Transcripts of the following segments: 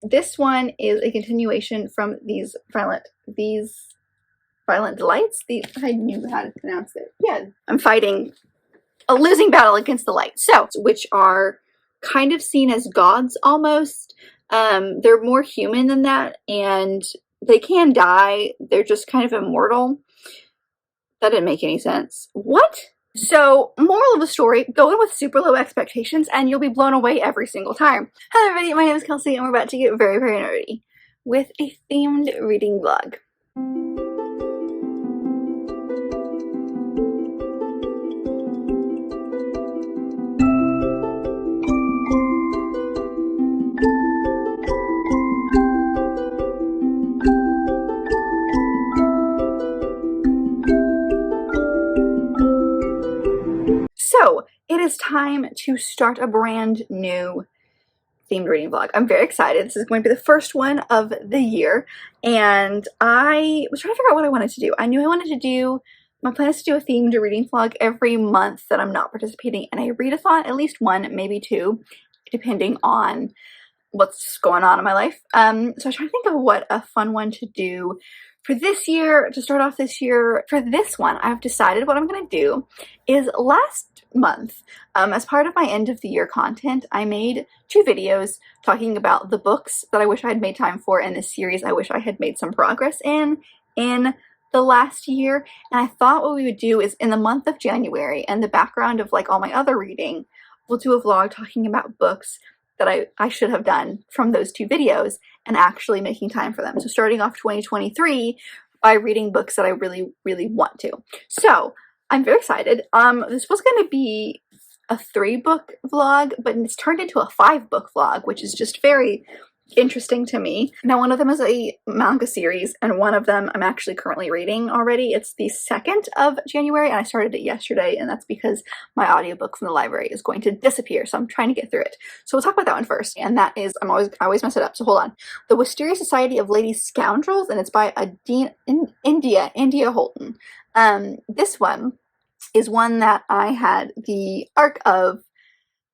this one is a continuation from these violent delights. I knew how to pronounce it. Yeah, I'm fighting a losing battle against the light. So, which are kind of seen as gods almost. They're more human than that, and they can die. They're just kind of immortal. That didn't make any sense. What? So, moral of the story, go in with super low expectations and you'll be blown away every single time. Hello everybody, my name is Kelsey and we're about to get very, very nerdy with a themed reading vlog. So, it is time to start a brand new themed reading vlog. I'm very excited. This is going to be the first one of the year, and I was trying to figure out what I wanted to do. I knew I wanted to do, my plan is to do a themed reading vlog every month that I'm not participating in a readathon, at least one, maybe two, depending on what's going on in my life. So I was trying to think of what a fun one to do for this year, to start off this year. For this one, I've decided what I'm going to do is last month, as part of my end of the year content, I made 2 videos talking about the books that I wish I had made time for in this series. I wish I had made some progress in the last year. And I thought what we would do is in the month of January, and the background of like all my other reading, we'll do a vlog talking about books that I should have done from those 2 videos and actually making time for them. So starting off 2023 by reading books that I really, really want to. So I'm very excited. This was going to be a 3-book vlog, but it's turned into a 5-book vlog, which is just very interesting to me. Now, one of them is a manga series, and one of them I'm actually currently reading already. It's the 2nd of January, and I started it yesterday, and that's because my audiobook from the library is going to disappear, so I'm trying to get through it. So we'll talk about that one first, and that is, I always mess it up, so hold on. The Wisteria Society of Lady Scoundrels, and it's by India Holton. This one is one that I had the arc of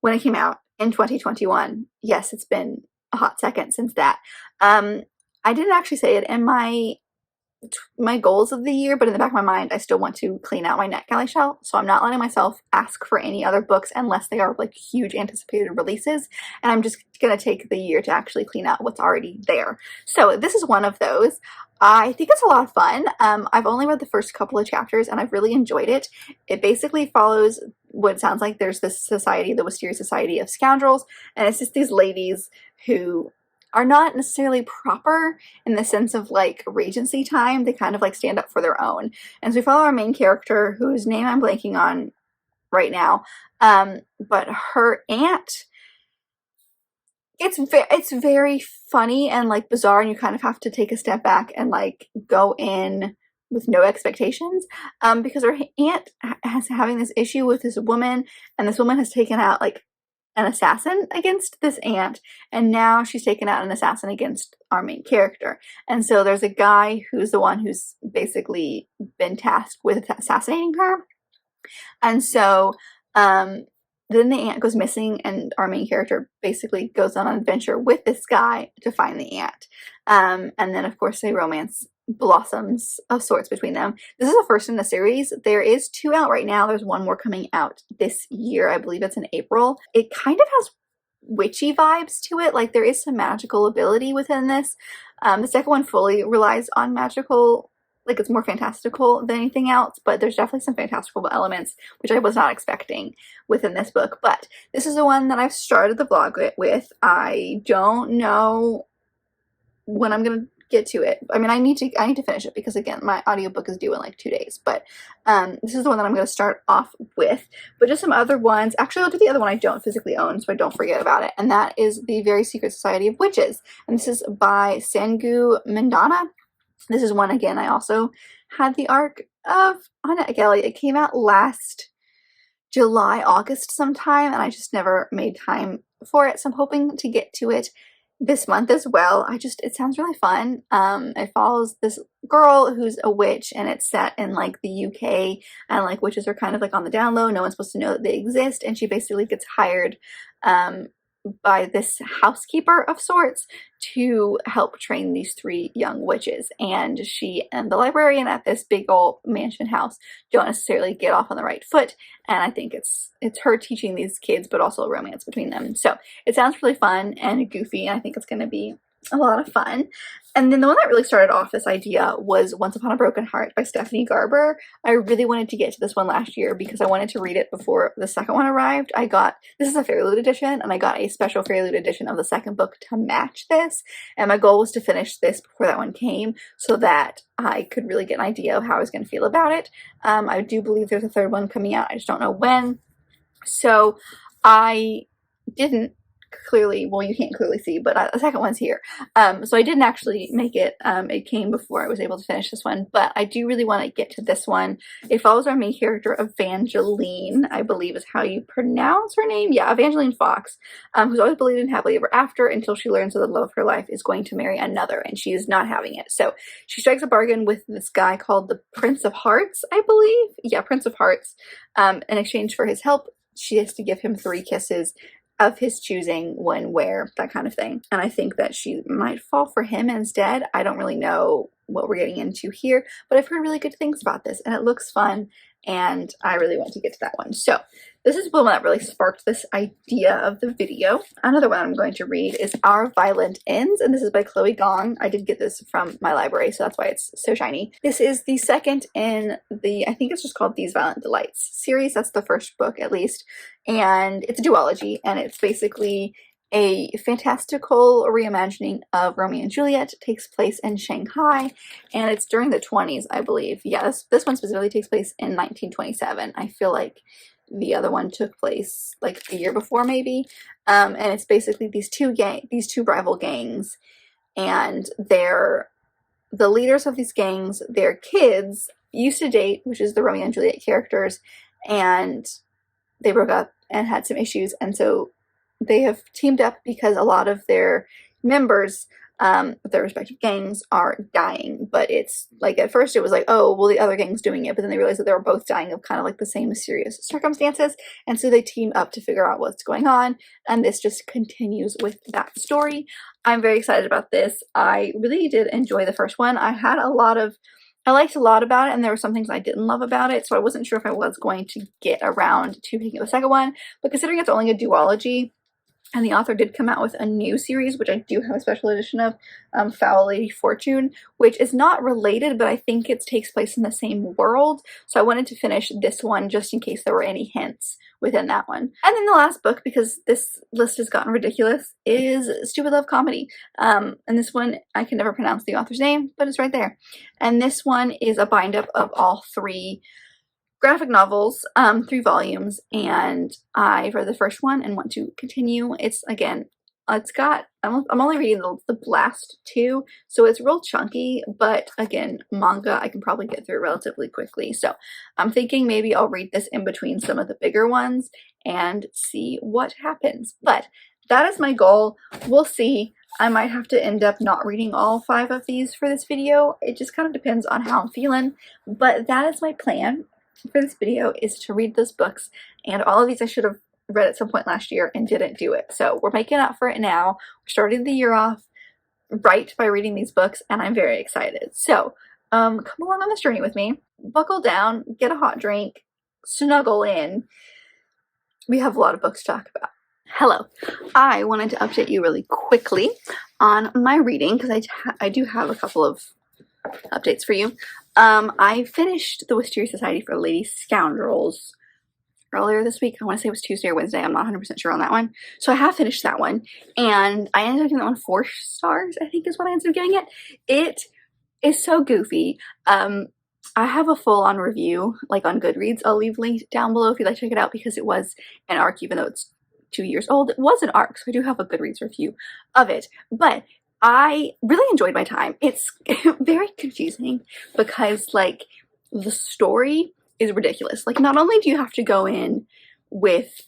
when it came out in 2021. Yes, it's been a hot second since that. I didn't actually say it in my goals of the year, but in the back of my mind, I still want to clean out my NetGalley shelf, so I'm not letting myself ask for any other books unless they are like huge anticipated releases, and I'm just gonna take the year to actually clean out what's already there. So this is one of those. I think it's a lot of fun. I've only read the first couple of chapters and I've really enjoyed it. It basically follows what sounds like there's this society, the Wisteria Society of Scoundrels, and it's just these ladies who are not necessarily proper in the sense of like Regency time. They kind of like stand up for their own. And so we follow our main character, whose name I'm blanking on right now, but her aunt, it's very funny and like bizarre, and you kind of have to take a step back and like go in with no expectations, because her aunt has having this issue with this woman, and this woman has taken out like an assassin against this aunt, and now she's taken out an assassin against our main character. And so there's a guy who's the one who's basically been tasked with assassinating her, and so then the aunt goes missing, and our main character basically goes on an adventure with this guy to find the aunt. And then, of course, a romance blossoms of sorts between them. This is the first in the series. There is 2 out right now. There's 1 more coming out this year. I believe it's in April. It kind of has witchy vibes to it. Like, there is some magical ability within this. The second one fully relies on magical, like it's more fantastical than anything else, but there's definitely some fantastical elements, which I was not expecting within this book. But this is the one that I've started the vlog with. I don't know when I'm gonna get to it. I mean, I need to finish it because, again, my audiobook is due in like 2 days. But this is the one that I'm going to start off with. But just some other ones. Actually, I'll do the other one I don't physically own, so I don't forget about it. And that is The Very Secret Society of Witches. And this is by Sangu Mandana. This is one, again, I also had the arc of on NetGalley. It came out last July, August sometime, and I just never made time for it. So I'm hoping to get to it this month as well. It sounds really fun. It follows this girl who's a witch, and it's set in like the UK, and like witches are kind of like on the down low. No one's supposed to know that they exist, and she basically gets hired by this housekeeper of sorts to help train these 3 young witches. And she and the librarian at this big old mansion house don't necessarily get off on the right foot. And I think it's her teaching these kids, but also a romance between them. So it sounds really fun and goofy, and I think it's going to be a lot of fun. And then the one that really started off this idea was Once Upon a Broken Heart by Stephanie Garber. I really wanted to get to this one last year because I wanted to read it before the second one arrived. This is a Fairy Loot edition, and I got a special Fairy Loot edition of the second book to match this. And my goal was to finish this before that one came so that I could really get an idea of how I was going to feel about it. I do believe there's a third one coming out. I just don't know when. So I didn't clearly, well, you can't clearly see, but the second one's here. So I didn't actually make it. It came before I was able to finish this one, but I do really want to get to this one. It follows our main character, Evangeline, I believe is how you pronounce her name. Yeah, Evangeline Fox, who's always believed in happily ever after until she learns that the love of her life is going to marry another, and she is not having it. So she strikes a bargain with this guy called the Prince of Hearts, I believe. Yeah, Prince of Hearts. In exchange for his help, she has to give him 3 kisses of his choosing, when, where, that kind of thing. And I think that she might fall for him instead. I don't really know what we're getting into here, but I've heard really good things about this, and it looks fun, and I really want to get to that one. So this is the one that really sparked this idea of the video. Another one I'm going to read is Our Violent Ends, and this is by Chloe Gong. I did get this from my library, so that's why it's so shiny. This is the second in the, I think it's just called These Violent Delights series. That's the first book, at least. And it's a duology, and it's basically a fantastical reimagining of Romeo and Juliet. It takes place in Shanghai, and it's during the 20s, I believe. Yes, this one specifically takes place in 1927. I feel like the other one took place like a year before, maybe. And it's basically these two rival gangs, and they're the leaders of these gangs. Their kids used to date, which is the Romeo and Juliet characters, and they broke up and had some issues, and so they have teamed up because a lot of their members of their respective gangs are dying. But it's like, at first it was like, oh, well, the other gang's doing it, but then they realized that they were both dying of kind of like the same mysterious circumstances, and so they team up to figure out what's going on, and this just continues with that story. I'm very excited about this. I really did enjoy the first one. I liked a lot about it, and there were some things I didn't love about it, so I wasn't sure if I was going to get around to picking up the second one. But considering it's only a duology, and the author did come out with a new series, which I do have a special edition of, Foul Lady Fortune, which is not related, but I think it takes place in the same world. So I wanted to finish this one just in case there were any hints within that one. And then the last book, because this list has gotten ridiculous, is Stupid Love Comedy. And this one, I can never pronounce the author's name, but it's right there. And this one is a bind-up of all 3 graphic novels, 3 volumes, and I read the first one and want to continue. It's, again, I'm only reading the last 2, so it's real chunky, but again, manga I can probably get through relatively quickly. So I'm thinking maybe I'll read this in between some of the bigger ones and see what happens. But that is my goal. We'll see. I might have to end up not reading all 5 of these for this video. It just kind of depends on how I'm feeling, but that is my plan for this video, is to read those books, and all of these I should have read at some point last year and didn't do it. So we're making up for it now. We're starting the year off right by reading these books, and I'm very excited. So come along on this journey with me. Buckle down, get a hot drink, snuggle in. We have a lot of books to talk about. Hello. I wanted to update you really quickly on my reading, because I do have a couple of updates for you. I finished the Wisteria Society for Lady Scoundrels earlier this week. I want to say it was Tuesday or Wednesday. I'm not 100% sure on that one. So I have finished that one, and I ended up giving that one 4 stars, I think is what I ended up giving it. It is so goofy. I have a full-on review, like on Goodreads. I'll leave links down below if you'd like to check it out, because it was an ARC, even though it's 2 years old. It was an ARC, so I do have a Goodreads review of it. But I really enjoyed my time. It's very confusing because, like, the story is ridiculous. Like, not only do you have to go in with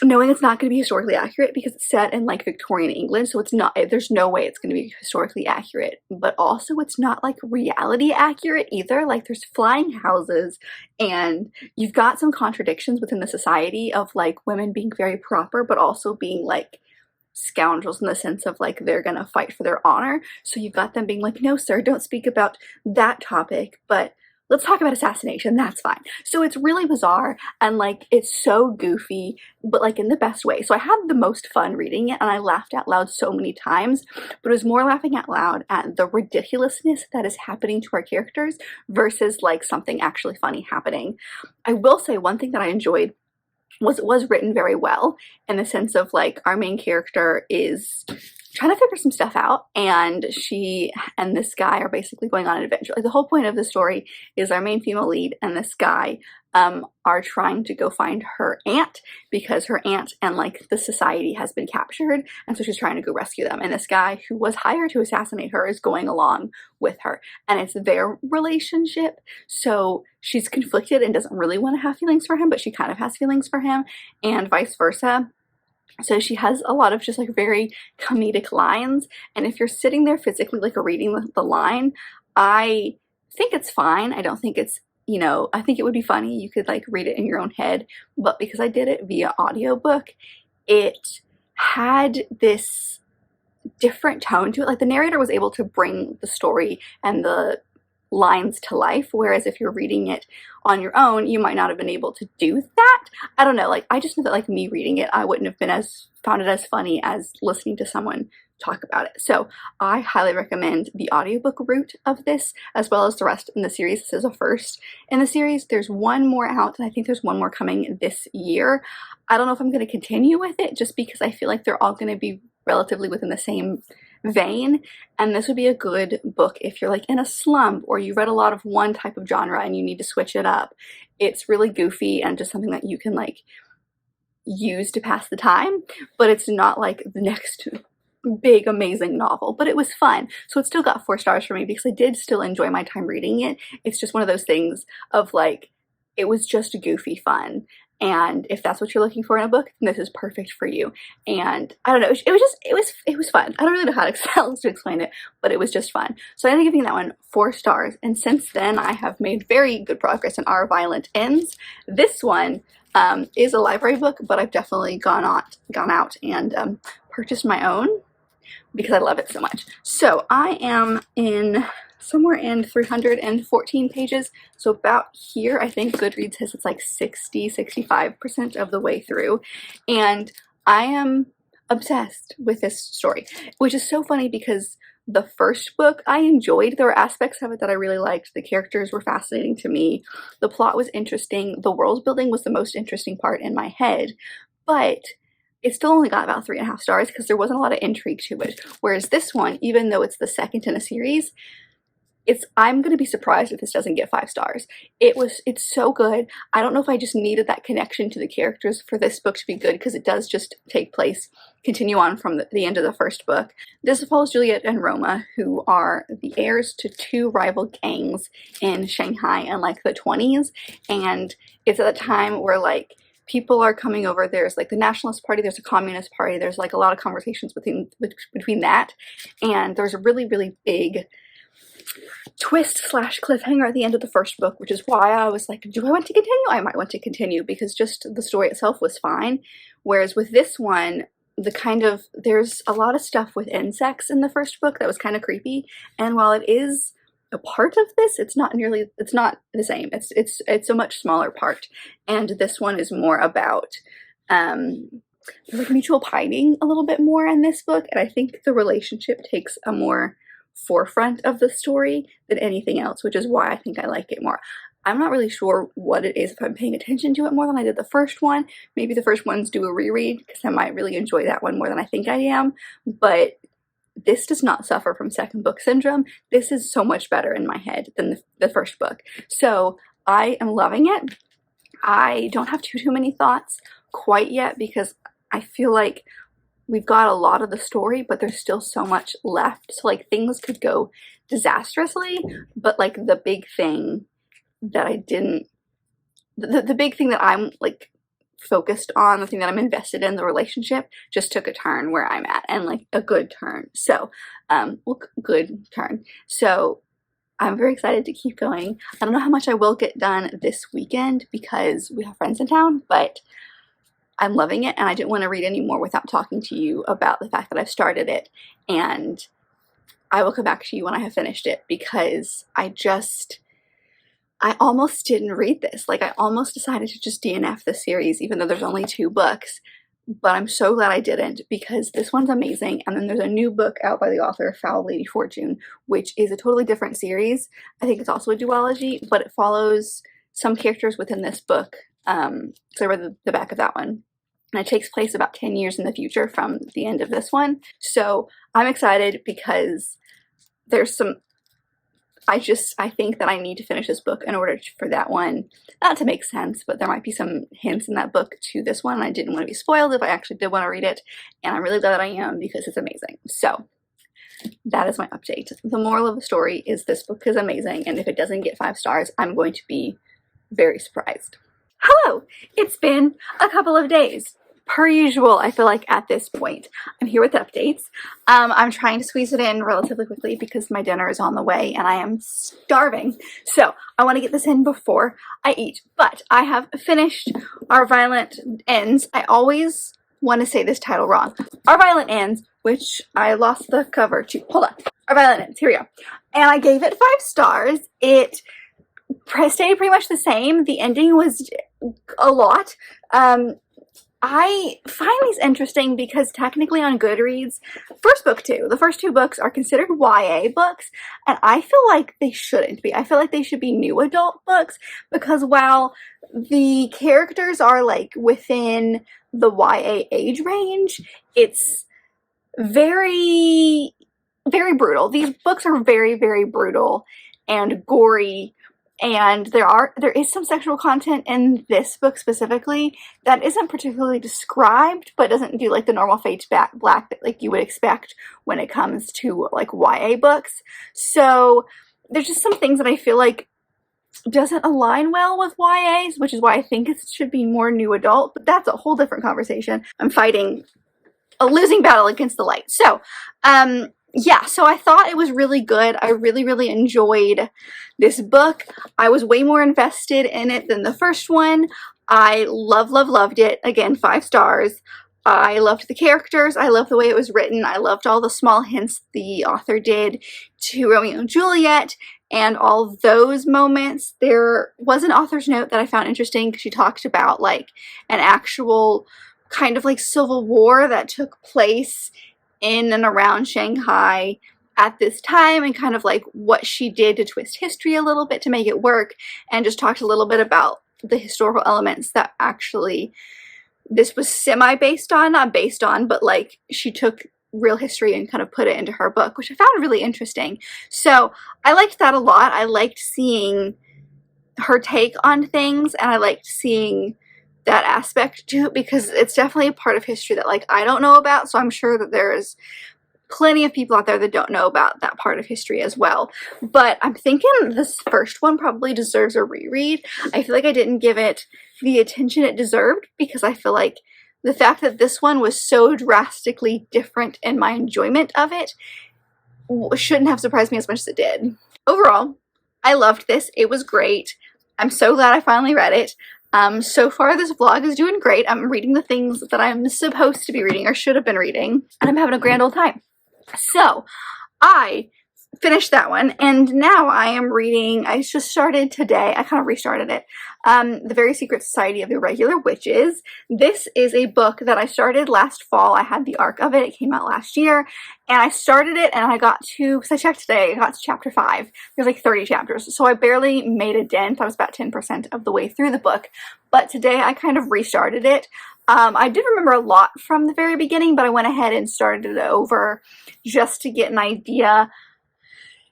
knowing it's not going to be historically accurate because it's set in like Victorian England, so it's not, there's no way it's going to be historically accurate, but also it's not like reality accurate either. Like there's flying houses, and you've got some contradictions within the society of like women being very proper but also being like scoundrels in the sense of like they're gonna fight for their honor. So you've got them being like, no sir, don't speak about that topic, but let's talk about assassination, that's fine. So it's really bizarre, and like it's so goofy, but like in the best way. So I had the most fun reading it, and I laughed out loud so many times, but it was more laughing out loud at the ridiculousness that is happening to our characters versus like something actually funny happening. I will say one thing that I enjoyed was it was written very well, in the sense of like our main character is trying to figure some stuff out, and she and this guy are basically going on an adventure. Like the whole point of the story is our main female lead and this guy are trying to go find her aunt, because her aunt and like the society has been captured, and so she's trying to go rescue them, and this guy who was hired to assassinate her is going along with her, and it's their relationship, so she's conflicted and doesn't really want to have feelings for him, but she kind of has feelings for him, and vice versa. So she has a lot of just like very comedic lines, and if you're sitting there physically like reading the line, I think it's fine. I don't think it's, you know, I think it would be funny. You could like read it in your own head, but because I did it via audiobook, it had this different tone to it. Like the narrator was able to bring the story and the lines to life, whereas if you're reading it on your own, you might not have been able to do that. I don't know, like I just know that like me reading it, I wouldn't have been as found it as funny as listening to someone talk about it. So I highly recommend the audiobook route of this, as well as the rest in the series. This is a first in the series. There's one more out, and I think there's one more coming this year. I don't know if I'm going to continue with it, just because I feel like they're all going to be relatively within the same vein, and this would be a good book if you're like in a slump or you read a lot of one type of genre and you need to switch it up. It's really goofy and just something that you can like use to pass the time, but it's not like the next big amazing novel, but it was fun. So it still got 4 stars for me because I did still enjoy my time reading it. It's just one of those things of like, it was just goofy fun. And if that's what you're looking for in a book, then this is perfect for you. And I don't know, it was fun. I don't really know how to explain it, but it was just fun. So I ended up giving that one 4 stars. And since then, I have made very good progress in Our Violent Ends. This one is a library book, but I've definitely gone out and purchased my own because I love it so much. So I am in somewhere in 314 pages, so about here. I think Goodreads says it's like 65% of the way through, and I am obsessed with this story, which is so funny because the first book I enjoyed. There were aspects of it that I really liked. The characters were fascinating to me. The plot was interesting. The world building was the most interesting part in my head, but it still only got about 3.5 stars because there wasn't a lot of intrigue to it. Whereas this one, even though it's the second in a series, I'm going to be surprised if this doesn't get 5 stars. It's so good. I don't know if I just needed that connection to the characters for this book to be good, because it does just continue on from the end of the first book. This follows Juliet and Roma, who are the heirs to 2 rival gangs in Shanghai in like the 20s, and it's at a time where like people are coming over. There's like the Nationalist Party, there's a Communist Party, there's like a lot of conversations between that, and there's a really, really big twist / cliffhanger at the end of the first book, which is why I was like, do I want to continue? I might want to continue, because just the story itself was fine. Whereas with this one, there's a lot of stuff with insects in the first book that was kind of creepy, and while it is a part of this, it's not the same. It's a much smaller part, and this one is more about like mutual pining a little bit more in this book, and I think the relationship takes a more forefront of the story than anything else, which is why I think I like it more. I'm not really sure what it is, if I'm paying attention to it more than I did the first one. Maybe the first one's do a reread, because I might really enjoy that one more than I think I am, but this does not suffer from second book syndrome. This is so much better in my head than the first book. So I am loving it. I don't have too many thoughts quite yet, because I feel like we've got a lot of the story, but there's still so much left. So like things could go disastrously, but like the big thing that I'm like focused on, the thing that I'm invested in, the relationship, just took a turn where I'm at, and like a good turn. So, well, good turn. So I'm very excited to keep going. I don't know how much I will get done this weekend because we have friends in town, but I'm loving it, and I didn't want to read anymore without talking to you about the fact that I've started it, and I will come back to you when I have finished it, because I almost didn't read this. Like, I almost decided to just DNF the series, even though there's only 2 books, but I'm so glad I didn't, because this one's amazing. And then there's a new book out by the author Foul Lady Fortune, which is a totally different series. I think it's also a duology, but it follows some characters within this book. So I read the back of that one, and it takes place about 10 years in the future from the end of this one. So I'm excited because there's some, I think that I need to finish this book in order for that one not to make sense, but there might be some hints in that book to this one. I didn't want to be spoiled if I actually did want to read it, and I'm really glad that I am, because it's amazing. So that is my update. The moral of the story is this book is amazing, and if it doesn't get 5 stars, I'm going to be very surprised. Hello! It's been a couple of days. Per usual, I feel like at this point, I'm here with updates. I'm trying to squeeze it in relatively quickly because my dinner is on the way and I am starving. So I want to get this in before I eat. But I have finished Our Violent Ends. I always want to say this title wrong. Our Violent Ends, which I lost the cover to. Hold on. Our Violent Ends. Here we go. And I gave it 5 stars. It stayed pretty much the same. The ending was a lot. I find these interesting because technically on Goodreads, the first 2 books are considered YA books, and I feel like they shouldn't be. I feel like they should be new adult books, because while the characters are like within the YA age range, it's very, very brutal. These books are very, very brutal and gory. And there is some sexual content in this book specifically that isn't particularly described, but doesn't do like the normal fade to black that like you would expect when it comes to like YA books. So there's just some things that I feel like doesn't align well with YAs, which is why I think it should be more new adult, but that's a whole different conversation. I'm fighting a losing battle against the light. So, yeah, so I thought it was really good. I really, really enjoyed this book. I was way more invested in it than the first one. I loved it. Again, 5 stars. I loved the characters. I loved the way it was written. I loved all the small hints the author did to Romeo and Juliet and all those moments. There was an author's note that I found interesting because she talked about like an actual kind of like civil war that took place in and around Shanghai at this time, and kind of like what she did to twist history a little bit to make it work, and just talked a little bit about the historical elements that actually this was semi-based on, not based on, but like she took real history and kind of put it into her book, which I found really interesting. So I liked that a lot. I liked seeing her take on things, and I liked seeing that aspect to it, because it's definitely a part of history that like I don't know about, so I'm sure that there's plenty of people out there that don't know about that part of history as well. But I'm thinking this first one probably deserves a reread. I feel like I didn't give it the attention it deserved, because I feel like the fact that this one was so drastically different in my enjoyment of it shouldn't have surprised me as much as it did. Overall, I loved this. It was great. I'm so glad I finally read it. So far this vlog is doing great. I'm reading the things that I'm supposed to be reading or should have been reading, and I'm having a grand old time. So I finished that one, and now I am reading, I just started today, I kind of restarted it, The Very Secret Society of Irregular Witches. This is a book that I started last fall. I had the arc of it. It came out last year, and I started it, and I got to, because I checked today, I got to chapter 5. There's like 30 chapters, so I barely made a dent. I was about 10% of the way through the book, but today I kind of restarted it. I did remember a lot from the very beginning, but I went ahead and started it over just to get an idea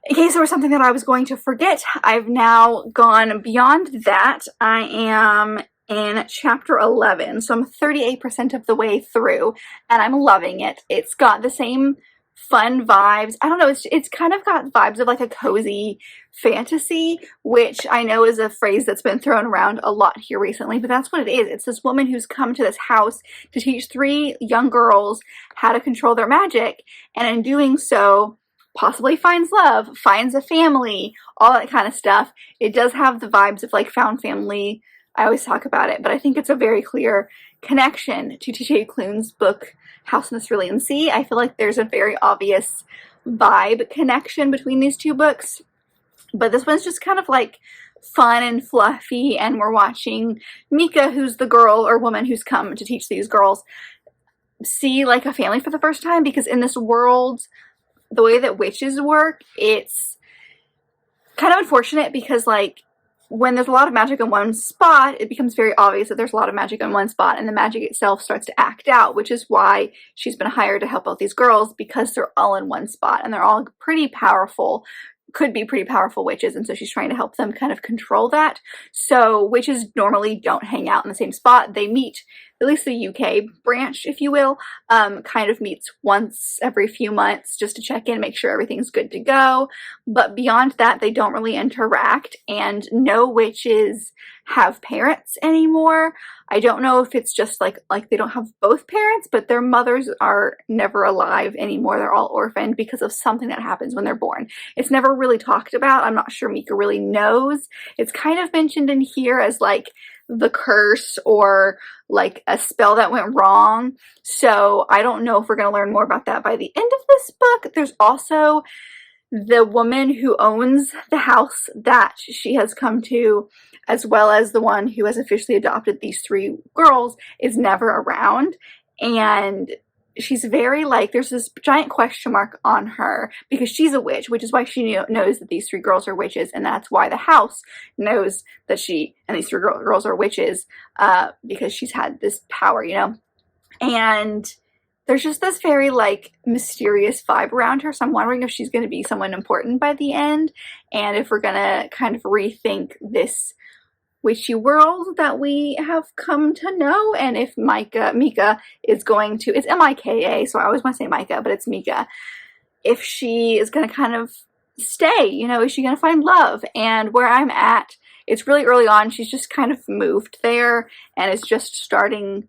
in case there was something that I was going to forget. I've now gone beyond that. I am in chapter 11, so I'm 38% of the way through, and I'm loving it. It's got the same fun vibes. I don't know, it's kind of got vibes of like a cozy fantasy, which I know is a phrase that's been thrown around a lot here recently, but that's what it is. It's this woman who's come to this house to teach 3 young girls how to control their magic, and in doing so, possibly finds love, finds a family, all that kind of stuff. It does have the vibes of like found family. I always talk about it, but I think it's a very clear connection to T.J. Klune's book, House in the Cerulean Sea. I feel like there's a very obvious vibe connection between these 2 books, but this one's just kind of like fun and fluffy, and we're watching Mika, who's the girl or woman who's come to teach these girls, see like a family for the first time, because in this world, the way that witches work, it's kind of unfortunate because like when there's a lot of magic in one spot, it becomes very obvious that there's a lot of magic in one spot, and the magic itself starts to act out, which is why she's been hired to help out these girls, because they're all in one spot and they're all pretty powerful, could be pretty powerful witches, and so she's trying to help them kind of control that. So witches normally don't hang out in the same spot. They meet, at least the UK branch, if you will, kind of meets once every few months just to check in, make sure everything's good to go. But beyond that, they don't really interact, and no witches have parents anymore. I don't know if it's just like they don't have both parents, but their mothers are never alive anymore. They're all orphaned because of something that happens when they're born. It's never really talked about. I'm not sure Mika really knows. It's kind of mentioned in here as like the curse or like a spell that went wrong. So I don't know if we're going to learn more about that by the end of this book. There's also the woman who owns the house that she has come to, as well as the one who has officially adopted these 3 girls, is never around. And she's very like, there's this giant question mark on her because she's a witch, which is why she knows that these 3 girls are witches, and that's why the house knows that she and these 3 girls are witches, because she's had this power, you know. And there's just this very like mysterious vibe around her, so I'm wondering if she's going to be someone important by the end, and if we're going to kind of rethink this witchy world that we have come to know, and if Mika is going to, it's M-I-K-A, so I always want to say Mika, but it's Mika, if she is going to kind of stay, you know, is she going to find love? And where I'm at, it's really early on, she's just kind of moved there, and is just starting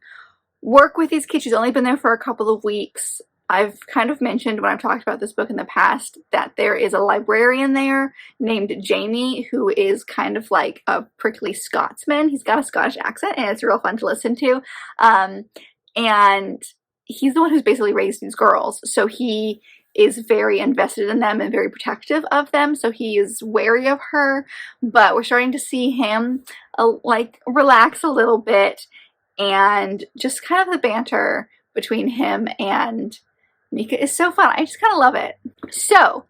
work with these kids. She's only been there for a couple of weeks. I've kind of mentioned when I've talked about this book in the past that there is a librarian there named Jamie who is kind of like a prickly Scotsman. He's got a Scottish accent and it's real fun to listen to. And he's the one who's basically raised these girls. So he is very invested in them and very protective of them. So he is wary of her, but we're starting to see him like relax a little bit, and just kind of the banter between him and Mika is so fun. I just kind of love it. So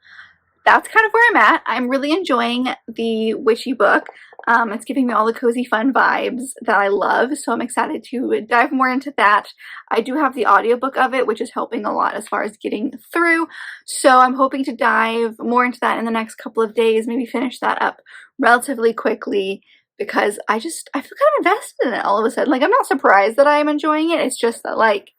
that's kind of where I'm at. I'm really enjoying the witchy book. It's giving me all the cozy fun vibes that I love, so I'm excited to dive more into that. I do have the audiobook of it, which is helping a lot as far as getting through, so I'm hoping to dive more into that in the next couple of days, maybe finish that up relatively quickly, because I feel kind of invested in it all of a sudden. Like, I'm not surprised that I'm enjoying it. It's just that, like,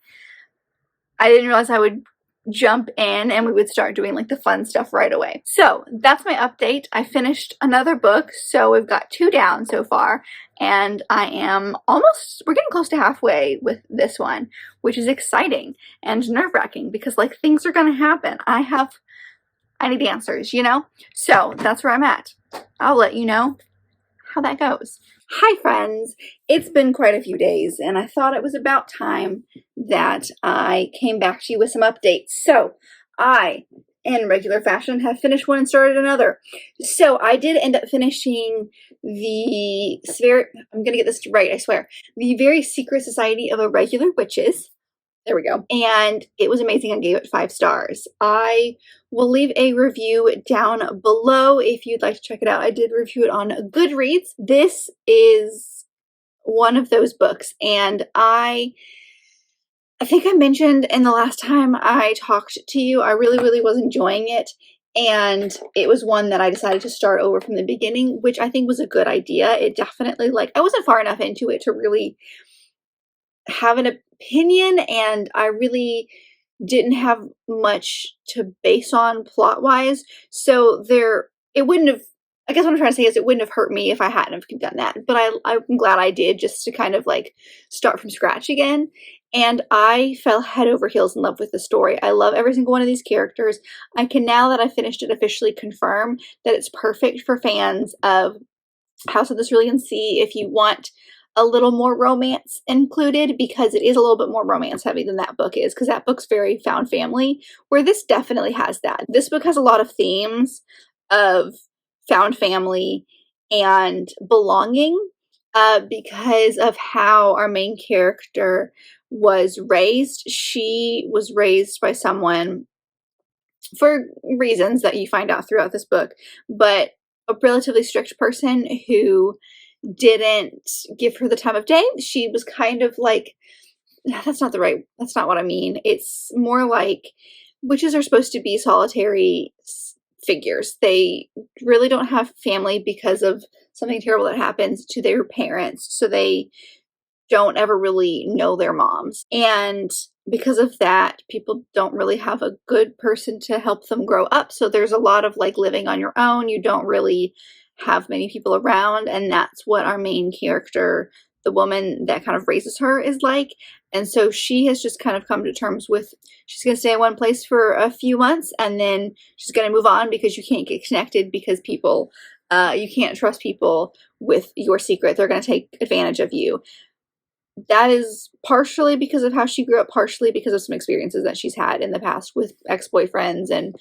I didn't realize I would jump in and we would start doing, like, the fun stuff right away. So, that's my update. I finished another book, so we've got 2 down so far, and we're getting close to halfway with this one, which is exciting and nerve-wracking because, like, things are gonna happen. I need answers, you know? So, that's where I'm at. I'll let you know how that goes. Hi friends, it's been quite a few days and I thought it was about time that I came back to you with some updates. So I, in regular fashion, have finished one and started another. So I did end up finishing I'm gonna get this right, I swear, The Very Secret Society of Irregular Witches. There we go. And it was amazing. I gave it 5 stars. I will leave a review down below if you'd like to check it out. I did review it on Goodreads. This is one of those books, and I think I mentioned in the last time I talked to you, I really, really was enjoying it. And it was one that I decided to start over from the beginning, which I think was a good idea. It definitely, like, I wasn't far enough into it to really have an opinion, and I really didn't have much to base on plot-wise, so it wouldn't have, I guess what I'm trying to say is it wouldn't have hurt me if I hadn't have done that, but I'm glad I did, just to kind of like start from scratch again. And I fell head over heels in love with the story. I love every single one of these characters. I can, now that I finished it, officially confirm that it's perfect for fans of House of the Cerulean Sea if you want a little more romance included, because it is a little bit more romance heavy than that book is, because that book's very found family, where this definitely has that. This book has a lot of themes of found family and belonging, because of how our main character was raised. She was raised by someone, for reasons that you find out throughout this book, but a relatively strict person who didn't give her the time of day. She was kind of like, that's not what I mean. It's more like witches are supposed to be solitary figures. They really don't have family because of something terrible that happens to their parents, so they don't ever really know their moms. And because of that, people don't really have a good person to help them grow up. So there's a lot of like living on your own. You don't really have many people around. And that's what our main character, the woman that kind of raises her, is like. And so she has just kind of come to terms with, she's going to stay in one place for a few months and then she's going to move on, because you can't get connected, because people, you can't trust people with your secret. They're going to take advantage of you. That is partially because of how she grew up, partially because of some experiences that she's had in the past with ex-boyfriends and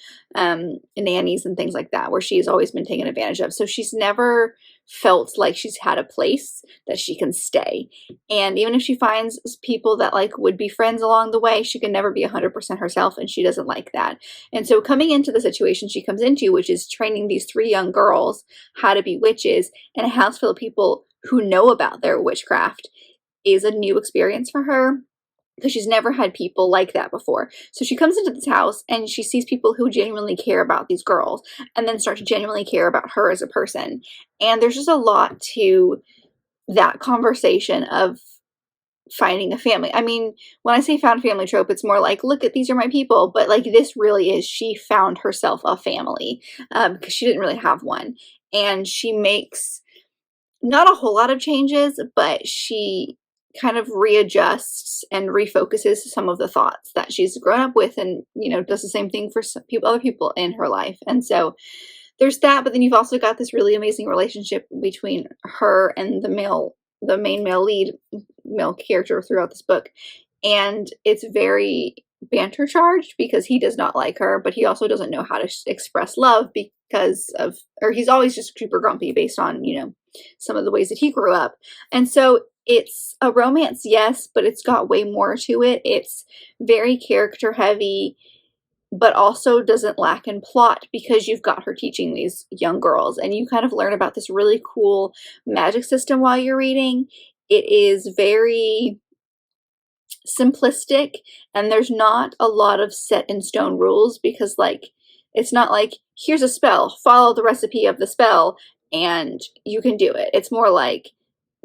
nannies and things like that, where she's always been taken advantage of. So she's never felt like she's had a place that she can stay. And even if she finds people that like would be friends along the way, she can never be 100% herself, and she doesn't like that. And so coming into the situation she comes into, which is training these 3 young girls how to be witches in a house full of people who know about their witchcraft, is a new experience for her, because she's never had people like that before. So she comes into this house and she sees people who genuinely care about these girls, and then start to genuinely care about her as a person. And there's just a lot to that conversation of finding a family. I mean, when I say found family trope, it's more like, look at, these are my people, but like this really is, she found herself a family, because she didn't really have one. And she makes not a whole lot of changes, but she kind of readjusts and refocuses some of the thoughts that she's grown up with, and, you know, does the same thing for some people, other people in her life. And so there's that, but then you've also got this really amazing relationship between her and the main male character throughout this book. And it's very banter charged, because he does not like her, but he also doesn't know how to express love, because of, or he's always just super grumpy based on, you know, some of the ways that he grew up. And so it's a romance, yes, but it's got way more to it. It's very character heavy, but also doesn't lack in plot, because you've got her teaching these young girls, and you kind of learn about this really cool magic system while you're reading. It is very simplistic, and there's not a lot of set in stone rules, because like, it's not like, here's a spell, follow the recipe of the spell and you can do it. It's more like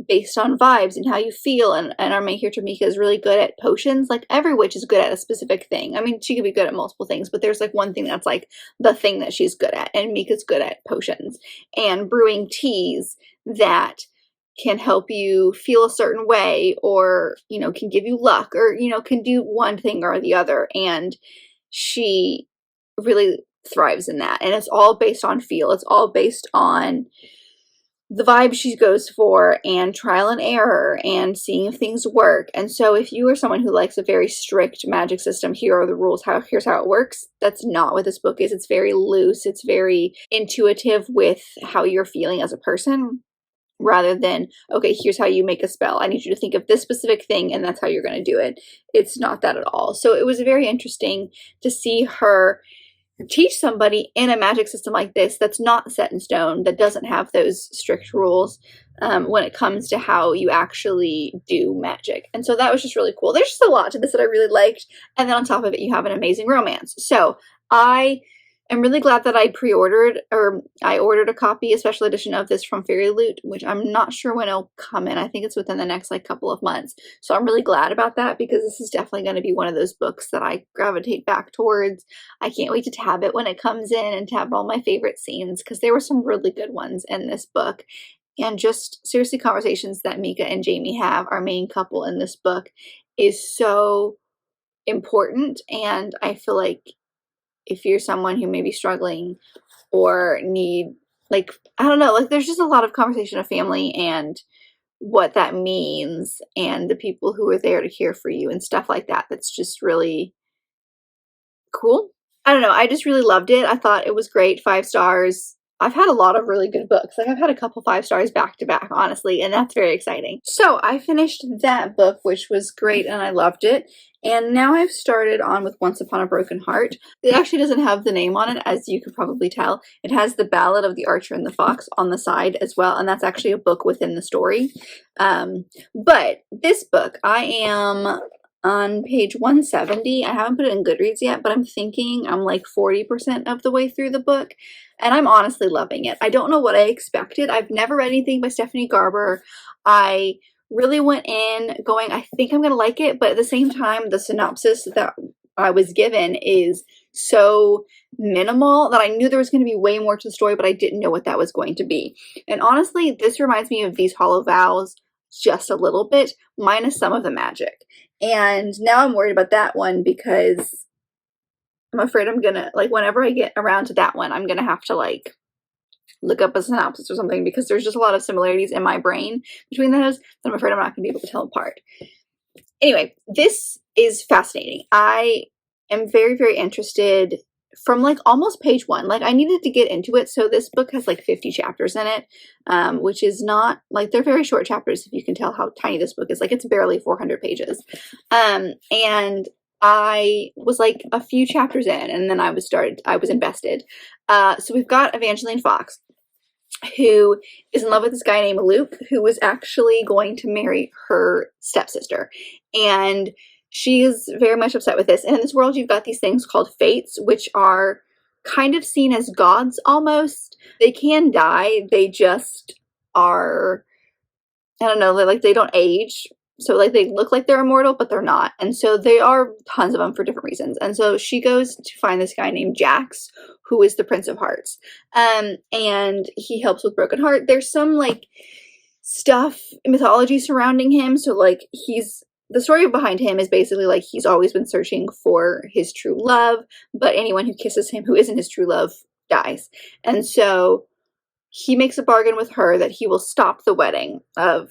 based on vibes and how you feel. And our main character Mika is really good at potions. Like, every witch is good at a specific thing. I mean, she could be good at multiple things, but there's like one thing that's like the thing that she's good at, and Mika's good at potions and brewing teas that can help you feel a certain way, or, you know, can give you luck, or, you know, can do one thing or the other. And she really thrives in that. And it's all based on feel. It's all based on the vibe she goes for, and trial and error, and seeing if things work. And so if you are someone who likes a very strict magic system, here are the rules, here's how it works, that's not what this book is. It's very loose. It's very intuitive with how you're feeling as a person, rather than, okay, here's how you make a spell. I need you to think of this specific thing, and that's how you're going to do it. It's not that at all. So it was very interesting to see her teach somebody in a magic system like this, that's not set in stone, that doesn't have those strict rules when it comes to how you actually do magic. And so that was just really cool. There's just a lot to this that I really liked. And then on top of it, you have an amazing romance. So I am really glad that I pre-ordered, or I ordered a copy, a special edition of this from Fairy Loot, which I'm not sure when it'll come in. I think it's within the next like couple of months. So I'm really glad about that, because this is definitely going to be one of those books that I gravitate back towards. I can't wait to tab it when it comes in and tab all my favorite scenes, because there were some really good ones in this book. And just seriously, conversations that Mika and Jamie have, our main couple in this book, is so important. And I feel like if you're someone who may be struggling or need, like, I don't know, like, there's just a lot of conversation of family and what that means, and the people who are there to care for you and stuff like that. That's just really cool. I don't know. I just really loved it. I thought it was great. 5 stars. I've had a lot of really good books. Like, I've had a couple 5 stars back to back, honestly, and that's very exciting. So I finished that book, which was great, and I loved it. And now I've started on with Once Upon a Broken Heart. It actually doesn't have the name on it, as you could probably tell. It has the Ballad of the Archer and the Fox on the side as well, and that's actually a book within the story. But this book, I am on page 170. I haven't put it in Goodreads yet, but I'm thinking I'm like 40% of the way through the book, and I'm honestly loving it. I don't know what I expected. I've never read anything by Stephanie Garber. I really went in going, I think I'm going to like it, but at the same time, the synopsis that I was given is so minimal that I knew there was going to be way more to the story, but I didn't know what that was going to be. And honestly, this reminds me of These Hollow Vows just a little bit, minus some of the magic. And now I'm worried about that one, because I'm afraid I'm gonna, like, whenever I get around to that one, I'm gonna have to, like, look up a synopsis or something, because there's just a lot of similarities in my brain between those that I'm afraid I'm not gonna be able to tell apart. Anyway, this is fascinating. I am very, very interested from like almost page 1. Like, I needed to get into it. So this book has like 50 chapters in it, which is not, like, they're very short chapters, if you can tell how tiny this book is. Like, it's barely 400 pages. And I was like a few chapters in, and then I was invested. So we've got Evangeline Fox, who is in love with this guy named Luke, who was actually going to marry her stepsister. And she is very much upset with this. And in this world, you've got these things called fates, which are kind of seen as gods almost. They can die. They just are, I don't know, they don't age. So, like, they look like they're immortal, but they're not. And so they are tons of them for different reasons. And so she goes to find this guy named Jax, who is the Prince of Hearts. And he helps with Broken Heart. There's some, like, stuff, mythology surrounding him. So, like, the story behind him is basically, like, he's always been searching for his true love, but anyone who kisses him who isn't his true love dies. And so he makes a bargain with her that he will stop the wedding of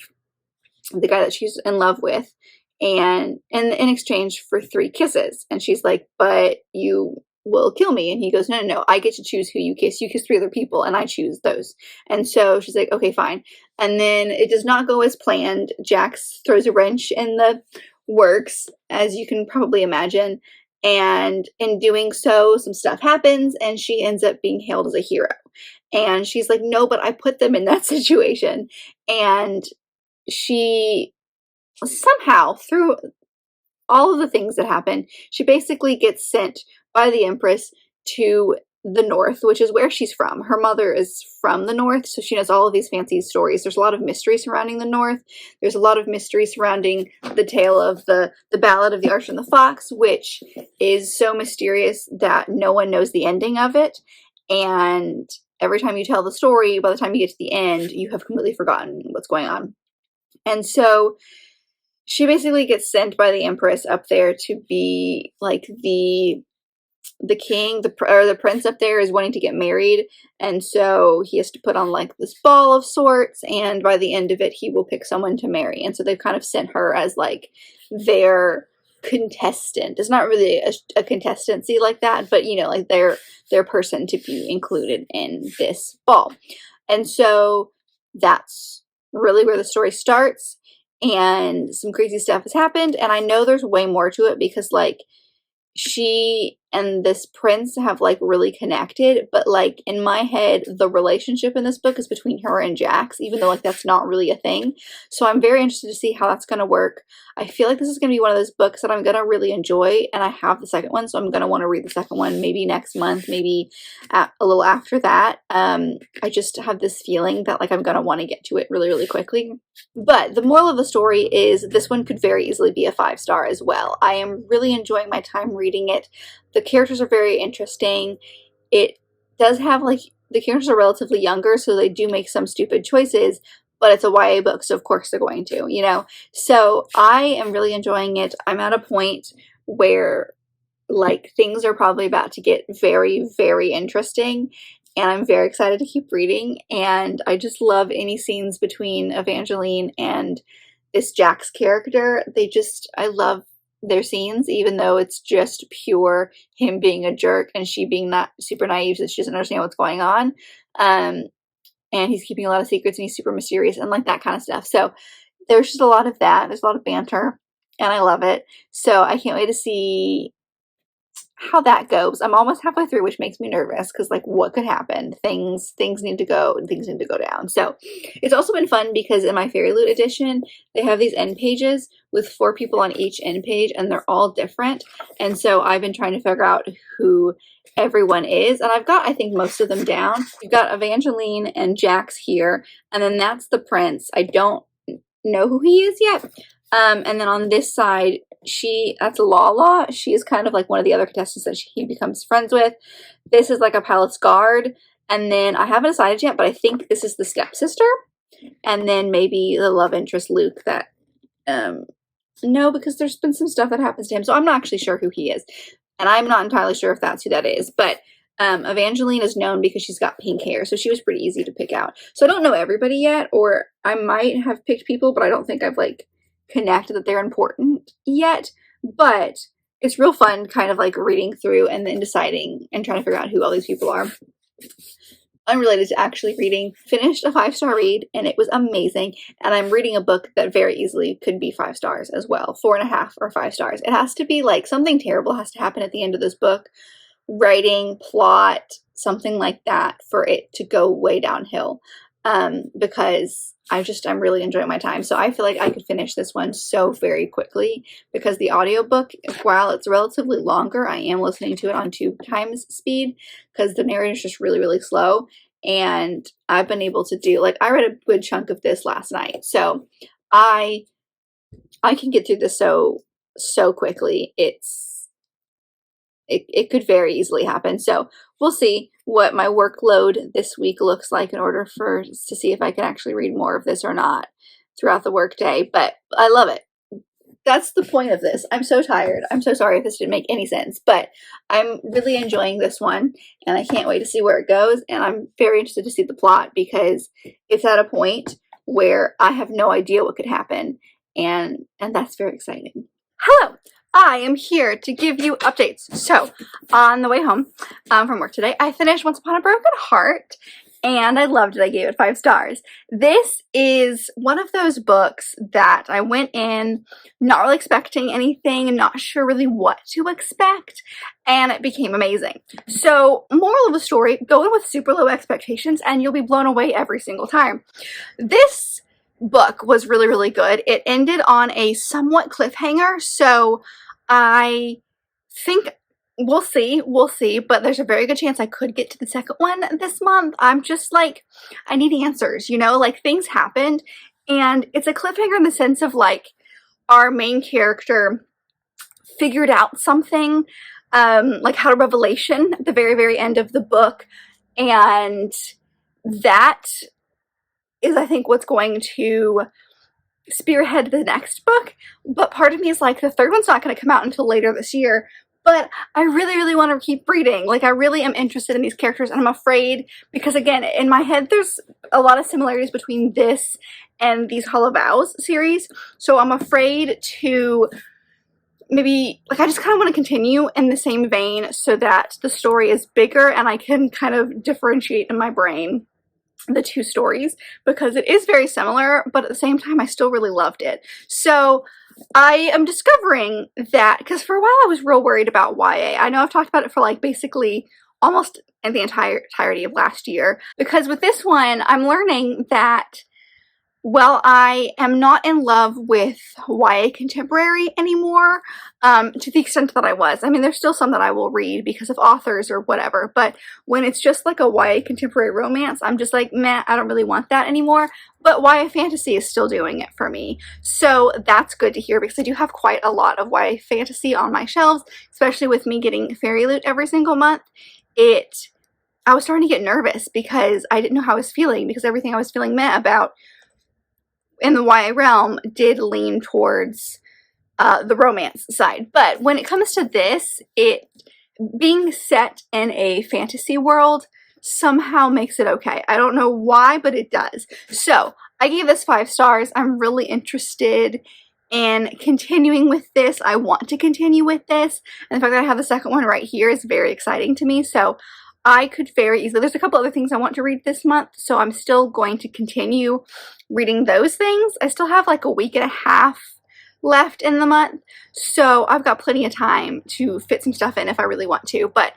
the guy that she's in love with, and in exchange for 3 kisses. And she's like, but you will kill me. And he goes, no, I get to choose who you kiss. You kiss 3 other people, and I choose those. And so she's like, okay, fine. And then it does not go as planned. Jax throws a wrench in the works, as you can probably imagine. And in doing so, some stuff happens, and she ends up being hailed as a hero. And she's like, no, but I put them in that situation. And she somehow, through all of the things that happen, she basically gets sent by the Empress to the North, which is where she's from. Her mother is from the North, so she knows all of these fancy stories. There's a lot of mystery surrounding the North. There's a lot of mystery surrounding the tale of the Ballad of the Archer and the Fox, which is so mysterious that no one knows the ending of it. And every time you tell the story, by the time you get to the end, you have completely forgotten what's going on. And so she basically gets sent by the Empress up there to be like the king, or the prince up there is wanting to get married. And so he has to put on like this ball of sorts, and by the end of it, he will pick someone to marry. And so they've kind of sent her as like their contestant. It's not really a contestancy like that, but, you know, like their person to be included in this ball. And so that's really where the story starts, and some crazy stuff has happened. And I know there's way more to it, because like she and this prince have like really connected, but like in my head the relationship in this book is between her and Jax, even though like that's not really a thing. So I'm very interested to see how that's going to work. I feel like this is going to be one of those books that I'm going to really enjoy, and I have the second one, so I'm going to want to read the second one maybe next month, maybe a little after that. I just have this feeling that like I'm going to want to get to it really, really quickly. But the moral of the story is this one could very easily be a 5-star as well. I am really enjoying my time reading it. The characters are very interesting. It does have like, the characters are relatively younger, so they do make some stupid choices, but it's a YA book, so of course they're going to, you know? So I am really enjoying it. I'm at a point where like things are probably about to get very, very interesting, and I'm very excited to keep reading, and I just love any scenes between Evangeline and this Jax character. I love their scenes, even though it's just pure him being a jerk and she being not super naive, so she doesn't understand what's going on. And he's keeping a lot of secrets, and he's super mysterious and like that kind of stuff. So there's just a lot of that. There's a lot of banter, and I love it. So I can't wait to see how that goes. I'm almost halfway through, which makes me nervous because like what could happen? Things need to go down. So it's also been fun because in my Fairy Loot edition, they have these end pages with 4 people on each end page, and they're all different. And so I've been trying to figure out who everyone is, and I've got, I think, most of them down. You've got Evangeline and Jax here, and then that's the prince. I don't know who he is yet. And then on this side, that's Lala. She is kind of like one of the other contestants that he becomes friends with. This is like a palace guard. And then I haven't decided yet, but I think this is the stepsister. And then maybe the love interest Luke that, no, because there's been some stuff that happens to him. So I'm not actually sure who he is. And I'm not entirely sure if that's who that is. But Evangeline is known because she's got pink hair, so she was pretty easy to pick out. So I don't know everybody yet, or I might have picked people, but I don't think I've like connected that they're important yet. But it's real fun kind of like reading through and then deciding and trying to figure out who all these people are. Unrelated to actually reading, finished a 5-star read, and it was amazing. And I'm reading a book that very easily could be 5 stars as well, 4.5 or 5 stars. It has to be like something terrible has to happen at the end of this book, writing, plot, something like that, for it to go way downhill. Because I'm really enjoying my time. So I feel like I could finish this one so very quickly, because the audiobook, while it's relatively longer, I am listening to it on 2 times speed because the narrator is just really, really slow. And I've been able to do, like, I read a good chunk of this last night. So I can get through this so quickly. It could very easily happen. So we'll see what my workload this week looks like in order to see if I can actually read more of this or not throughout the workday. But I love it. That's the point of this. I'm so tired. I'm so sorry if this didn't make any sense, but I'm really enjoying this one, and I can't wait to see where it goes. And I'm very interested to see the plot, because it's at a point where I have no idea what could happen, and that's very exciting. Hello! I am here to give you updates. So, on the way home from work today, I finished Once Upon a Broken Heart, and I loved it. I gave it 5 stars. This is one of those books that I went in not really expecting anything, not sure really what to expect, and it became amazing. So, moral of the story, go in with super low expectations and you'll be blown away every single time. This book was really, really good. It ended on a somewhat cliffhanger, so I think we'll see, but there's a very good chance I could get to the second one this month. I'm just like, I need answers, you know, like things happened, and it's a cliffhanger in the sense of like our main character figured out something, like had a revelation at the very, very end of the book, and that is, I think, what's going to spearhead the next book. But part of me is like, the third one's not going to come out until later this year, but I really, really want to keep reading. Like, I really am interested in these characters, and I'm afraid, because again, in my head, there's a lot of similarities between this and these Hollow Vows series, so I'm afraid to maybe, like, I just kind of want to continue in the same vein so that the story is bigger and I can kind of differentiate in my brain the 2 stories, because it is very similar, but at the same time I still really loved it. So I am discovering that, because for a while I was real worried about YA. I know I've talked about it for like basically almost in the entirety of last year, because with this one I'm learning that while I am not in love with YA contemporary anymore, to the extent that I was. I mean, there's still some that I will read because of authors or whatever, but when it's just like a YA contemporary romance, I'm just like, meh, I don't really want that anymore. But YA fantasy is still doing it for me. So that's good to hear, because I do have quite a lot of YA fantasy on my shelves, especially with me getting Fairy Loot every single month. I was starting to get nervous because I didn't know how I was feeling, because everything I was feeling meh about in the YA realm did lean towards the romance side. But when it comes to this, it being set in a fantasy world somehow makes it okay. I don't know why, but it does. So I gave this 5 stars. I'm really interested in continuing with this. I want to continue with this, and the fact that I have the second one right here is very exciting to me. So I could very easily, there's a couple other things I want to read this month, so I'm still going to continue reading those things. I still have like a week and a half left in the month, so I've got plenty of time to fit some stuff in if I really want to. But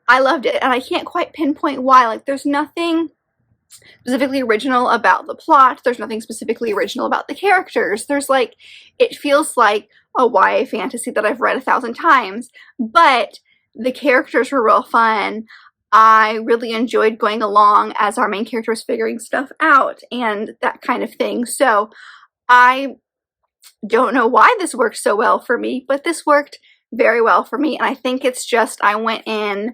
I loved it, and I can't quite pinpoint why. Like, there's nothing specifically original about the plot. There's nothing specifically original about the characters. There's like, it feels like a YA fantasy that I've read 1,000 times, but the characters were real fun. I really enjoyed going along as our main character was figuring stuff out and that kind of thing. So I don't know why this worked so well for me, but this worked very well for me. And I think it's just, I went in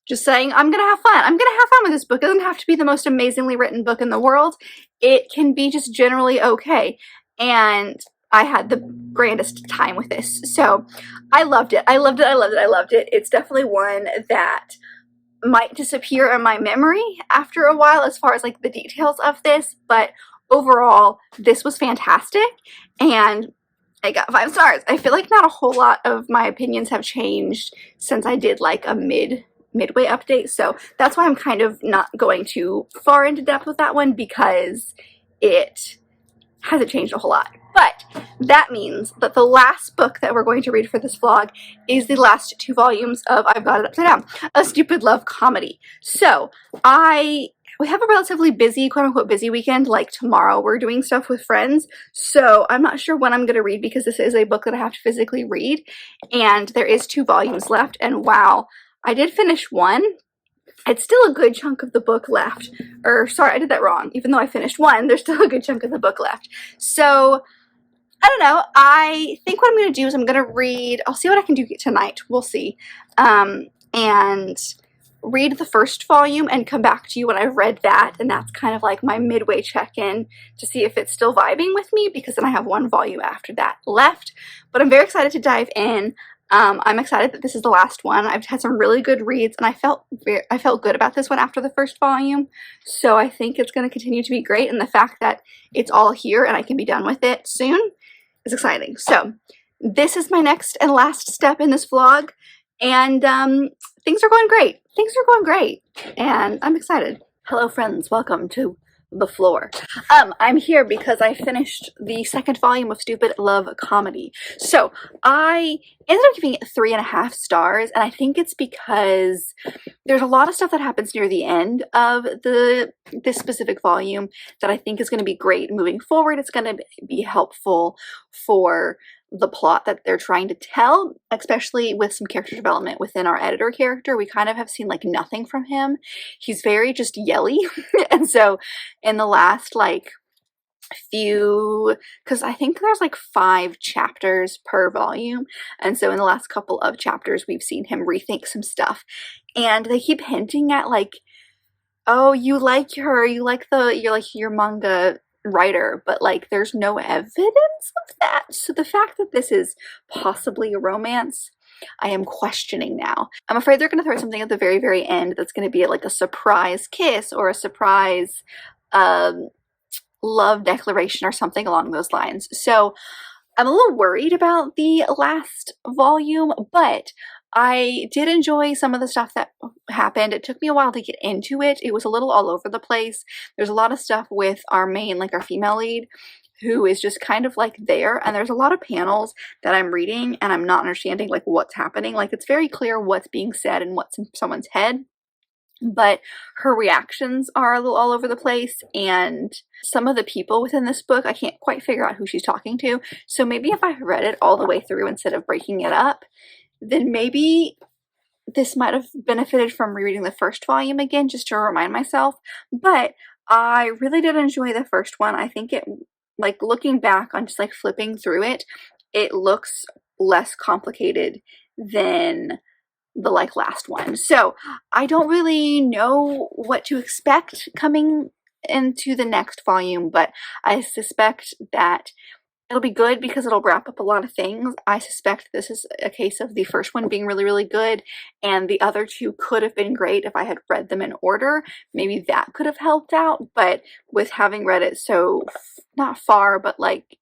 just saying, I'm going to have fun. I'm going to have fun with this book. It doesn't have to be the most amazingly written book in the world. It can be just generally okay. And I had the grandest time with this. So I loved it. I loved it. I loved it. I loved it. It's definitely one that might disappear in my memory after a while as far as like the details of this, but overall this was fantastic and I got 5 stars. I feel like not a whole lot of my opinions have changed since I did like a midway update, so that's why I'm kind of not going too far into depth with that one, because it hasn't changed a whole lot. But that means that the last book that we're going to read for this vlog is the last 2 volumes of I've Got It Upside Down, a stupid love comedy. So we have a relatively busy, quote-unquote busy weekend. Like tomorrow we're doing stuff with friends, so I'm not sure when I'm going to read, because this is a book that I have to physically read, and there is 2 volumes left, and wow, I did finish one. It's still a good chunk of the book left. Or, sorry, I did that wrong. Even though I finished one, there's still a good chunk of the book left. So, I don't know. I think what I'm going to do is I'm going to read, I'll see what I can do tonight. We'll see. And read the first volume and come back to you when I've read that. And that's kind of like my midway check-in to see if it's still vibing with me, because then I have 1 volume after that left. But I'm very excited to dive in. I'm excited that this is the last one. I've had some really good reads, and I felt good about this one after the first volume, so I think it's going to continue to be great, and the fact that it's all here and I can be done with it soon is exciting. So this is my next and last step in this vlog, and things are going great. Things are going great, and I'm excited. Hello friends, welcome to the floor. I'm here because I finished the 2nd volume of Stupid Love Comedy. So I ended up giving it 3.5 stars, and I think it's because there's a lot of stuff that happens near the end of this specific volume that I think is going to be great moving forward. It's going to be helpful for the plot that they're trying to tell, especially with some character development within our editor character. We kind of have seen like nothing from him. He's very just yelly. And so in the last like few, because I think there's like 5 chapters per volume, and so in the last couple of chapters we've seen him rethink some stuff, and they keep hinting at like, oh, you like her, you're like your manga writer, but like there's no evidence of that. So the fact that this is possibly a romance, I am questioning now. I'm afraid they're going to throw something at the very, very end that's going to be like a surprise kiss or a surprise love declaration or something along those lines. So I'm a little worried about the last volume, but I did enjoy some of the stuff that happened. It took me a while to get into it. It was a little all over the place. There's a lot of stuff with our main, like our female lead, who is just kind of like there, and there's a lot of panels that I'm reading and I'm not understanding like what's happening. Like it's very clear what's being said and what's in someone's head, but her reactions are a little all over the place, and some of the people within this book, I can't quite figure out who she's talking to. So maybe if I read it all the way through instead of breaking it up, then maybe this might have benefited from rereading the first volume again just to remind myself. But I really did enjoy the first one. I think it, like looking back on just like flipping through it, it looks less complicated than the like last one. So I don't really know what to expect coming into the next volume, but I suspect that it'll be good because it'll wrap up a lot of things. I suspect this is a case of the first one being really, really good, and the other two could have been great if I had read them in order. Maybe that could have helped out, but with having read it so, not far, but like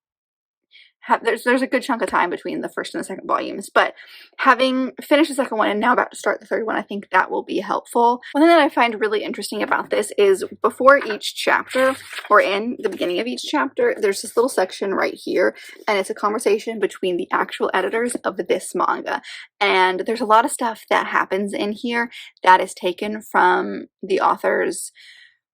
there's a good chunk of time between the first and the second volumes, but having finished the second one and now about to start the third one, I think that will be helpful. One thing that I find really interesting about this is before each chapter, or in the beginning of each chapter, there's this little section right here, and it's a conversation between the actual editors of this manga. And there's a lot of stuff that happens in here that is taken from the author's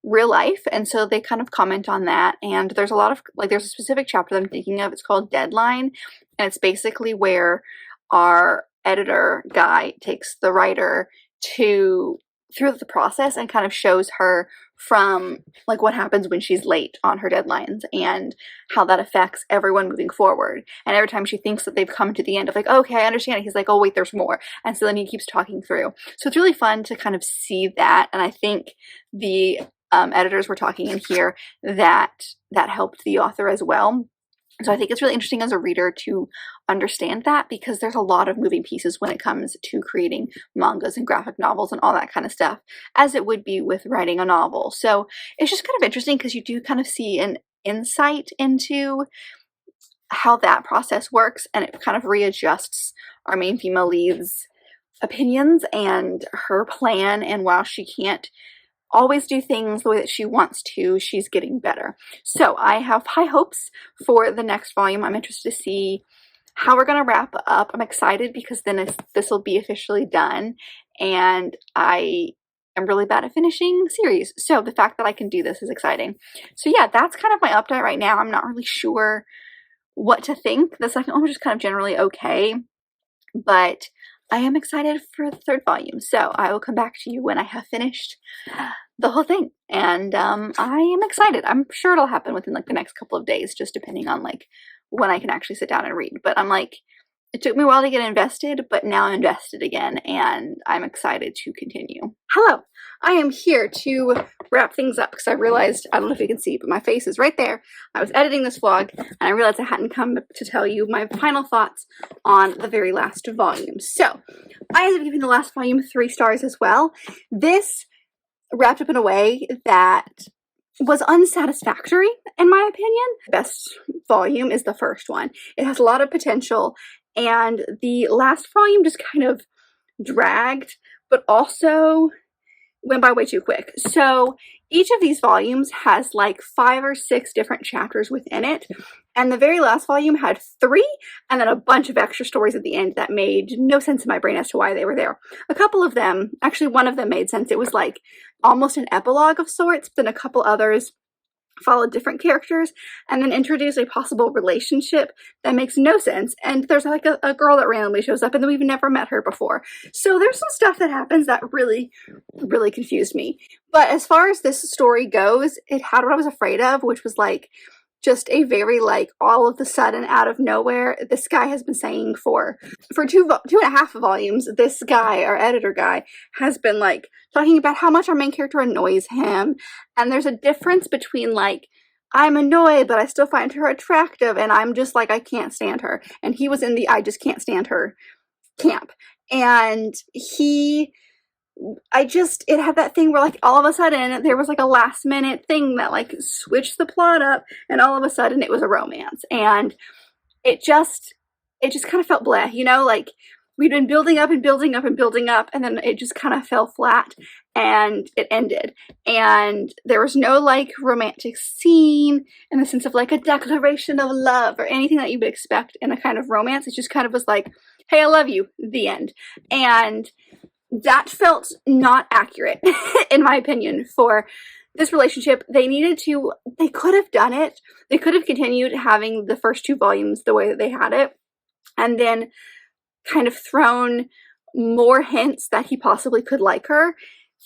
real life, and so they kind of comment on that. And there's a lot of like, there's a specific chapter that I'm thinking of, it's called Deadline, and it's basically where our editor guy takes the writer through the process and kind of shows her from like what happens when she's late on her deadlines and how that affects everyone moving forward. And every time she thinks that they've come to the end of like, okay, I understand it, he's like, oh wait, there's more. And so then he keeps talking through. So it's really fun to kind of see that, and I think the editors were talking in here that helped the author as well. So I think it's really interesting as a reader to understand that, because there's a lot of moving pieces when it comes to creating mangas and graphic novels and all that kind of stuff, as it would be with writing a novel. So it's just kind of interesting because you do kind of see an insight into how that process works, and it kind of readjusts our main female lead's opinions and her plan, and while she can't always do things the way that she wants to, she's getting better. So I have high hopes for the next volume. I'm interested to see how we're going to wrap up. I'm excited because then this will be officially done, and I am really bad at finishing series. So the fact that I can do this is exciting. So yeah, that's kind of my update right now. I'm not really sure what to think. The second one was just kind of generally okay, but I am excited for the third volume. So I will come back to you when I have finished the whole thing, and I am excited. I'm sure it'll happen within like the next couple of days, just depending on like when I can actually sit down and read. But I'm like, it took me a while to get invested, but now I'm invested again, and I'm excited to continue. Hello, I am here to wrap things up because I realized, I don't know if you can see, but my face is right there. I was editing this vlog and I realized I hadn't come to tell you my final thoughts on the very last volume. So I ended up giving the last volume 3 stars as well. This wrapped up in a way that was unsatisfactory, in my opinion. The best volume is the first one. It has a lot of potential, and the last volume just kind of dragged, but also went by way too quick. So each of these volumes has like 5 or 6 different chapters within it, and the very last volume had 3 and then a bunch of extra stories at the end that made no sense in my brain as to why they were there. A couple of them, actually one of them made sense. It was like almost an epilogue of sorts, but then a couple others followed different characters and then introduce a possible relationship that makes no sense. And there's like a girl that randomly shows up and we've never met her before. So there's some stuff that happens that really, really confused me. But as far as this story goes, it had what I was afraid of, which was like just a very like all of the sudden out of nowhere. This guy has been saying for 2.5 volumes, this guy, our editor guy, has been like talking about how much our main character annoys him. And there's a difference between like, I'm annoyed, but I still find her attractive, and I'm just like, I can't stand her. And he was in the I just can't stand her camp. And it had that thing where like all of a sudden there was like a last minute thing that like switched the plot up, and all of a sudden it was a romance, and it just kind of felt bleh, you know, like we'd been building up and building up and building up, and then it just kind of fell flat and it ended. And there was no like romantic scene in the sense of like a declaration of love or anything that you would expect in a kind of romance. It just kind of was like, hey, I love you, the end. And that felt not accurate in my opinion for this relationship. They could have done it. They could have continued having the first 2 volumes the way that they had it, and then kind of thrown more hints that he possibly could like her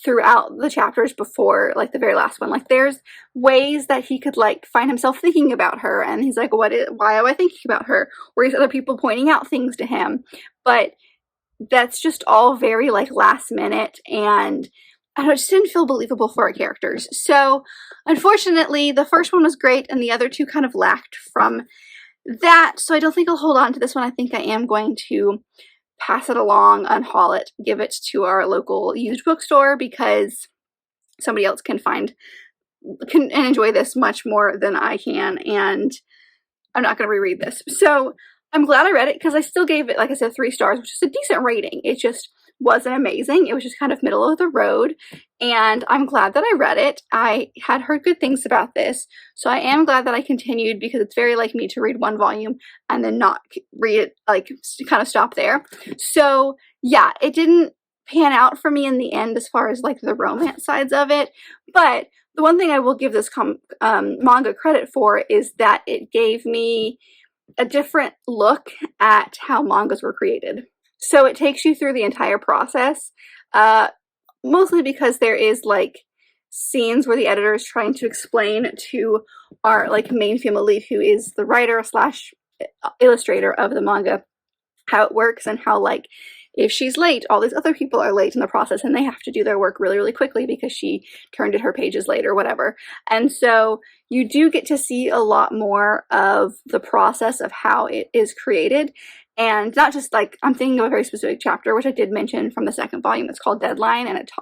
throughout the chapters before like the very last one. Like there's ways that he could like find himself thinking about her, and he's like, why am I thinking about her? Or he's other people pointing out things to him, but that's just all very like last minute, and I don't know, it just didn't feel believable for our characters. So unfortunately the first one was great and the other 2 kind of lacked from that. So I don't think I'll hold on to this one. I think I am going to pass it along, unhaul it, give it to our local used bookstore, because somebody else can enjoy this much more than I can, and I'm not going to reread this. So I'm glad I read it, because I still gave it, like I said, 3 stars, which is a decent rating. It just wasn't amazing. It was just kind of middle of the road, and I'm glad that I read it. I had heard good things about this, so I am glad that I continued, because it's very like me to read 1 volume and then not read it, like kind of stop there. So yeah, it didn't pan out for me in the end as far as like the romance sides of it, but the one thing I will give this manga credit for is that it gave me a different look at how mangas were created. So it takes you through the entire process, mostly because there is like scenes where the editor is trying to explain to our like main female lead, who is the writer slash illustrator of the manga, how it works, and how like if she's late, all these other people are late in the process and they have to do their work really, really quickly because she turned in her pages late or whatever. And so you do get to see a lot more of the process of how it is created. And not just like, I'm thinking of a very specific chapter, which I did mention from the 2nd volume. It's called Deadline, and it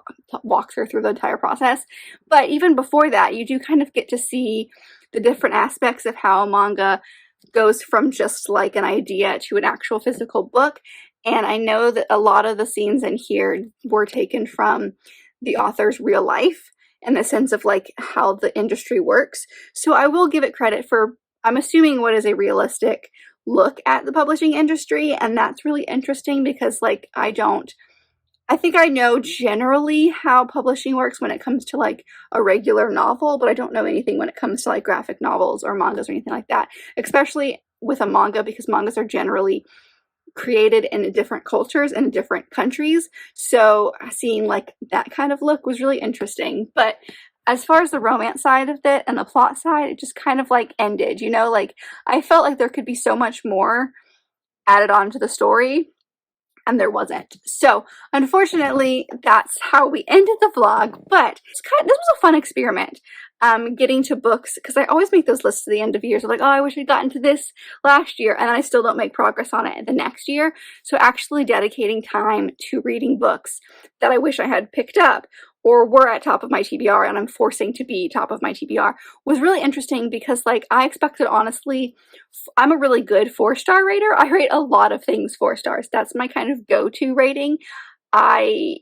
walks her through the entire process. But even before that, you do kind of get to see the different aspects of how a manga goes from just like an idea to an actual physical book. And I know that a lot of the scenes in here were taken from the author's real life, in the sense of like how the industry works. So I will give it credit for, I'm assuming, what is a realistic look at the publishing industry, and that's really interesting, because like I think I know generally how publishing works when it comes to like a regular novel, but I don't know anything when it comes to like graphic novels or mangas or anything like that, especially with a manga, because mangas are generally created in different cultures and different countries. So seeing like that kind of look was really interesting. But as far as the romance side of it and the plot side, it just kind of like ended, you know, like I felt like there could be so much more added on to the story, and there wasn't. So unfortunately, that's how we ended the vlog. But this was a fun experiment, getting to books, because I always make those lists at the end of years. I'm like, oh, I wish I'd gotten to this last year, and I still don't make progress on it the next year. So actually dedicating time to reading books that I wish I had picked up or were at top of my TBR, and I'm forcing to be top of my TBR, was really interesting, because like I expected, honestly, I'm a really good 4-star rater. I rate a lot of things 4 stars. That's my kind of go-to rating. I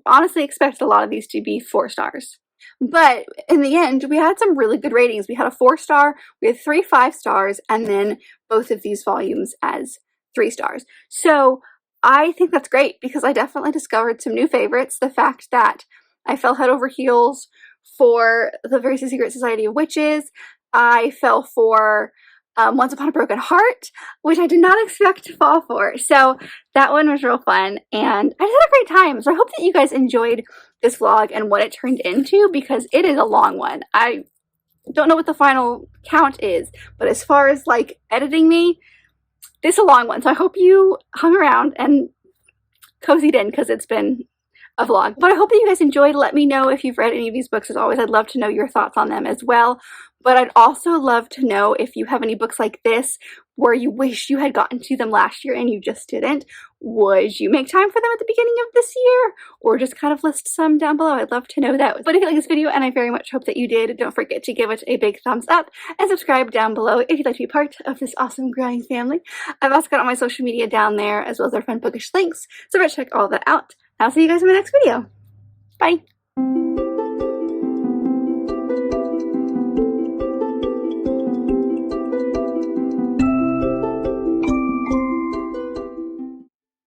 honestly expected a lot of these to be 4 stars. But in the end, we had some really good ratings. We had a 4-star, we had 3 5-stars, and then both of these volumes as 3 stars. So I think that's great, because I definitely discovered some new favorites. The fact that I fell head over heels for The Very Secret Society of Witches. I fell for Once Upon a Broken Heart, which I did not expect to fall for. So that one was real fun, and I just had a great time. So I hope that you guys enjoyed this vlog and what it turned into, because it is a long one. I don't know what the final count is, but as far as like editing me, this is a long one. So I hope you hung around and cozied in, because it's been a vlog. But I hope that you guys enjoyed. Let me know if you've read any of these books. As always, I'd love to know your thoughts on them as well. But I'd also love to know if you have any books like this where you wish you had gotten to them last year and you just didn't. Would you make time for them at the beginning of this year, or just kind of list some down below? I'd love to know that. But if you like this video, and I very much hope that you did, don't forget to give it a big thumbs up and subscribe down below if you'd like to be part of this awesome growing family. I've also got all my social media down there, as well as our fun bookish links, so check all that out. I'll see you guys in my next video. Bye!